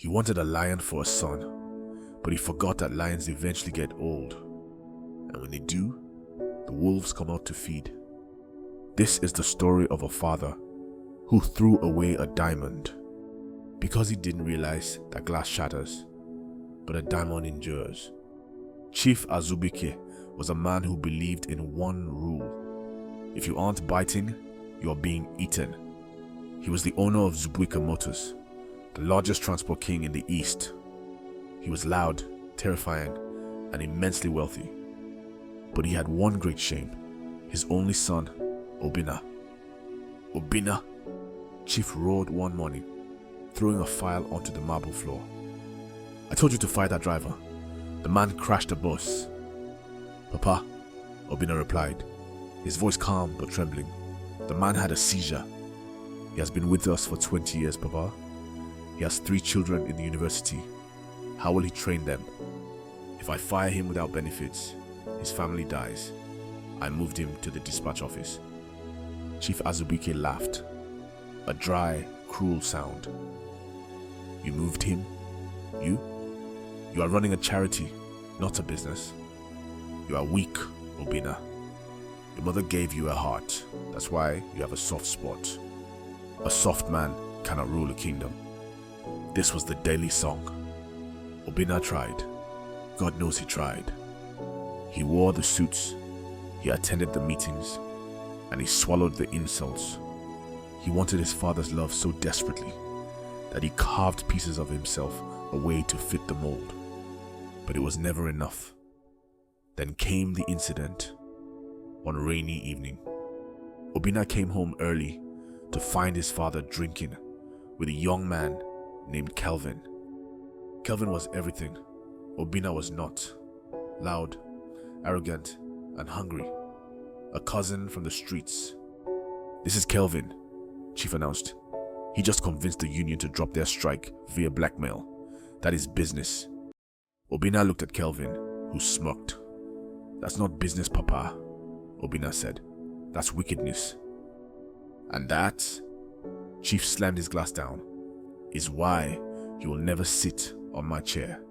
He wanted a lion for a son, but he forgot that lions eventually get old, and when they do, the wolves come out to feed. This is the story of a father who threw away a diamond because he didn't realize that glass shatters, but a diamond endures. Chief Zubuike was a man who believed in one rule: if you aren't biting, you are being eaten. He was the owner of Zubuike Motors, the largest transport king in the East. He was loud, terrifying, and immensely wealthy. But he had one great shame: his only son, Obinna. Obinna, Chief roared one morning, throwing a file onto the marble floor. "I told you to fire that driver. The man crashed the bus." "Papa," Obinna replied, his voice calm but trembling. "The man had a seizure. He has been with us for 20 years, Papa. He has 3 children in the university. How will he train them? If I fire him without benefits, his family dies. I moved him to the dispatch office." Chief Zubuike laughed, a dry, cruel sound. "You moved him? You? You are running a charity, not a business. You are weak, Obinna. Your mother gave you a heart. That's why you have a soft spot. A soft man cannot rule a kingdom." This was the daily song. Obinna tried. God knows he tried. He wore the suits, he attended the meetings, and he swallowed the insults. He wanted his father's love so desperately that he carved pieces of himself away to fit the mold. But it was never enough. Then came the incident. One rainy evening, Obinna came home early to find his father drinking with a young man named Kelvin. Kelvin was everything Obinna was not: loud, arrogant, and hungry. A cousin from the streets. "This is Kelvin," Chief announced. "He just convinced the union to drop their strike via blackmail. That is business." Obinna looked at Kelvin, who smirked. "That's not business, Papa," Obinna said. "That's wickedness." "And that," Chief slammed his glass down, "is why you will never sit on my chair."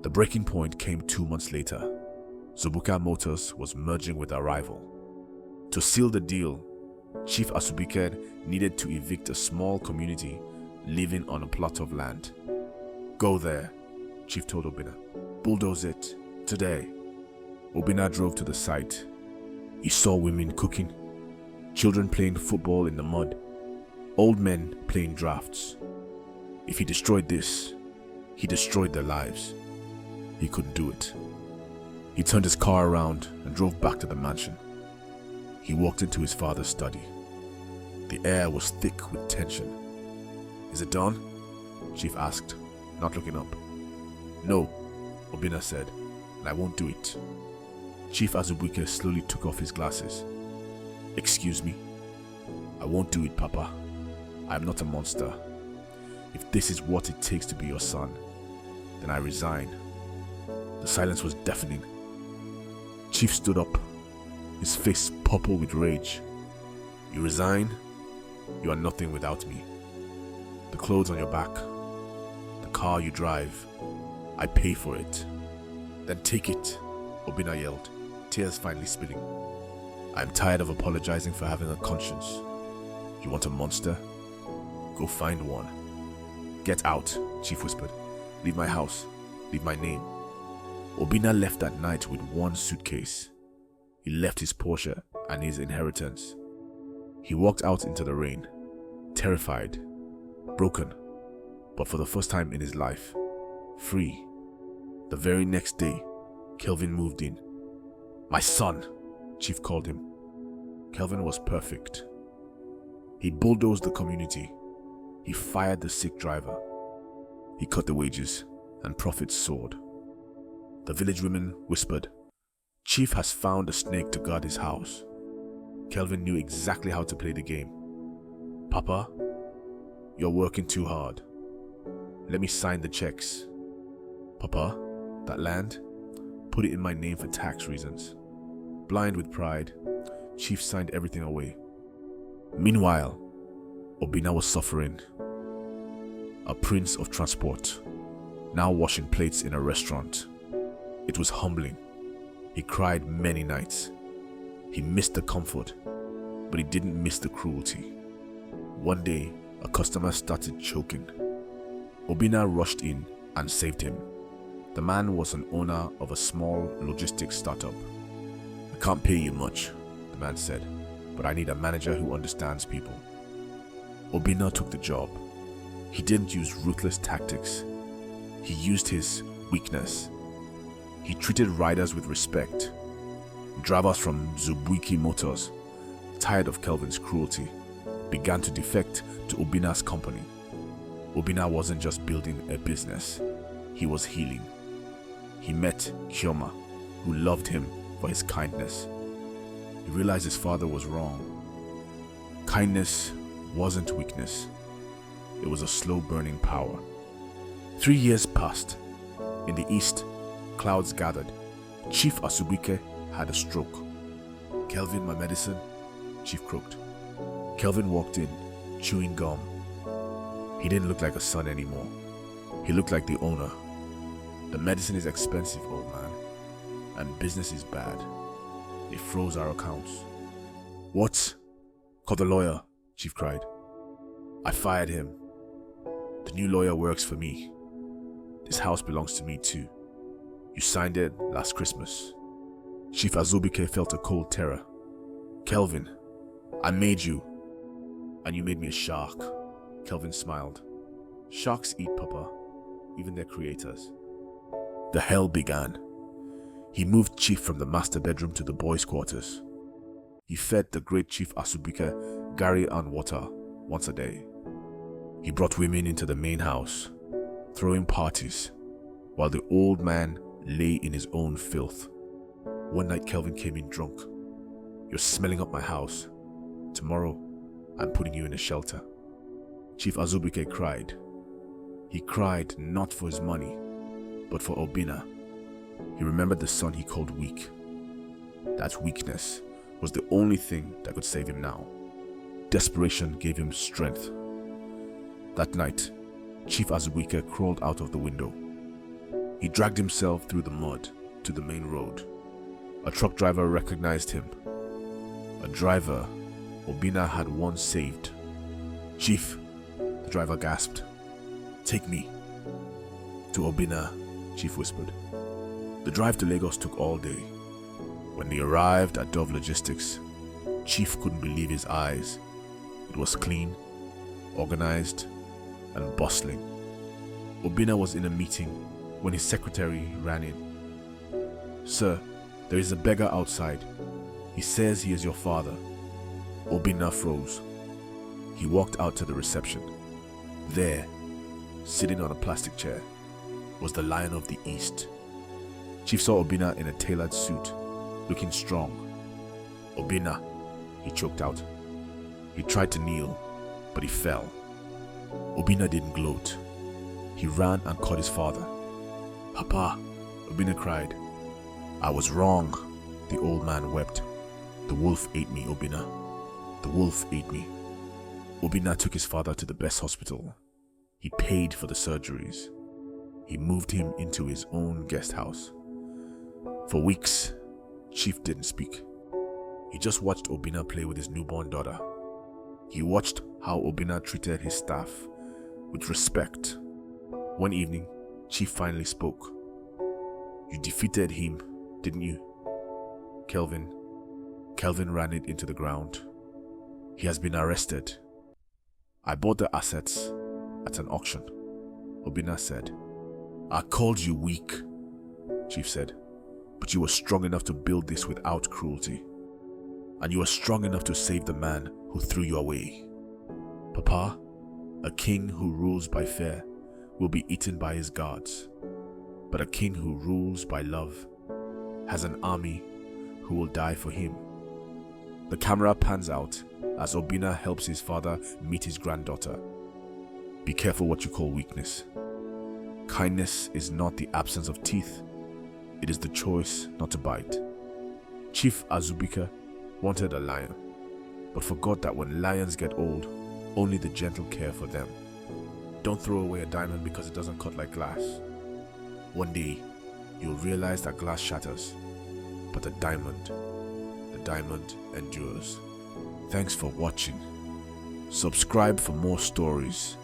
The breaking point came 2 months later. Zubuike Motors was merging with a rival. To seal the deal, Chief Zubuike needed to evict a small community living on a plot of land. "Go there," Chief told Obinna. "Bulldoze it, today." Obinna drove to the site. He saw women cooking, children playing football in the mud, old men playing drafts. If he destroyed this, he destroyed their lives. He couldn't do it. He turned his car around and drove back to the mansion. He walked into his father's study. The air was thick with tension. "Is it done?" Chief asked, not looking up. "No," Obinna said, "and I won't do it." Chief Zubuike slowly took off his glasses. "Excuse me. I won't do it, Papa. I am not a monster. If this is what it takes to be your son, then I resign." The silence was deafening. Chief stood up, his face purple with rage. "You resign? You are nothing without me. The clothes on your back, the car you drive, I pay for it." "Then take it," Obinna yelled, tears finally spilling. "I am tired of apologizing for having a conscience. You want a monster? Go find one." "Get out," Chief whispered. "Leave my house. Leave my name." Obinna left that night with one suitcase. He left his Porsche and his inheritance. He walked out into the rain, terrified, broken, but for the first time in his life, free. The very next day, Kelvin moved in. "My son," Chief called him. Kelvin was perfect. He bulldozed the community. He fired the sick driver. He cut the wages, and profits soared. The village women whispered, "Chief has found a snake to guard his house." Kelvin knew exactly how to play the game. "Papa, you're working too hard. Let me sign the checks." "Papa, that land, put it in my name for tax reasons." Blind with pride, Chief signed everything away. Meanwhile, Obinna was suffering. a prince of transport, now washing plates in a restaurant. It was humbling. He cried many nights. He missed the comfort, but he didn't miss the cruelty. One day, a customer started choking. Obinna rushed in and saved him. The man was an owner of a small logistics startup. "I can't pay you much," the man said, "but I need a manager who understands people." Obinna took the job. He didn't use ruthless tactics. He used his weakness. He treated riders with respect. Drivers from Zubuike Motors, tired of Kelvin's cruelty, began to defect to Obinna's company. Obinna wasn't just building a business, he was healing. He met Chioma, who loved him for his kindness. He realized his father was wrong. Kindness wasn't weakness. It was a slow-burning power. 3 years passed. In the east, clouds gathered. Chief Zubuike had a stroke. "Kelvin, my medicine?" Chief croaked. Kelvin walked in, chewing gum. He didn't look like a son anymore. He looked like the owner. "The medicine is expensive, old man, and business is bad. They froze our accounts." "What?" "Call the lawyer," Chief cried. "I fired him. The new lawyer works for me. This house belongs to me too. You signed it last Christmas." Chief Zubuike felt a cold terror. "Kelvin, I made you, and you made me a shark." Kelvin smiled. "Sharks eat, Papa, even their creators." The hell began. He moved Chief from the master bedroom to the boys' quarters. He fed the great Chief Zubuike gari and water once a day. He brought women into the main house, throwing parties, while the old man lay in his own filth. One night Kelvin came in drunk. "You're smelling up my house. Tomorrow, I'm putting you in a shelter." Chief Zubuike cried. He cried not for his money, but for Obinna. He remembered the son he called weak. That weakness was the only thing that could save him now. Desperation gave him strength. That night, Chief Zubuike crawled out of the window. He dragged himself through the mud to the main road. A truck driver recognized him. A driver Obinna had once saved. "Chief," the driver gasped. "Take me." "To Obinna," Chief whispered. The drive to Lagos took all day. When they arrived at Dove Logistics, Chief couldn't believe his eyes. It was clean, organized, and bustling. Obinna was in a meeting when his secretary ran in. "Sir, there is a beggar outside. He says he is your father." Obinna froze. He walked out to the reception. There, sitting on a plastic chair, was the Lion of the East. Chief saw Obinna in a tailored suit, looking strong. "Obinna," he choked out. He tried to kneel, but he fell. Obinna didn't gloat. He ran and caught his father. "Papa," Obinna cried. "I was wrong," the old man wept. "The wolf ate me, Obinna. The wolf ate me." Obinna took his father to the best hospital. He paid for the surgeries. He moved him into his own guest house. For weeks, Chief didn't speak. He just watched Obinna play with his newborn daughter. He watched how Obinna treated his staff with respect. One evening, Chief finally spoke. "You defeated him, didn't you?" Kelvin ran it into the ground. "He has been arrested." "I bought the assets at an auction," Obinna said. "I called you weak," Chief said, "but you were strong enough to build this without cruelty. And you were strong enough to save the man who threw you away. Papa, a king who rules by fear will be eaten by his guards, but a king who rules by love has an army who will die for him." The camera pans out as Obinna helps his father meet his granddaughter. Be careful what you call weakness. Kindness is not the absence of teeth. It is the choice not to bite. Chief Zubuike wanted a lion, but forgot that when lions get old, only the gentle care for them. don't throw away a diamond because it doesn't cut like glass. One day, you'll realize that glass shatters, but the diamond endures. Thanks for watching. Subscribe for more stories.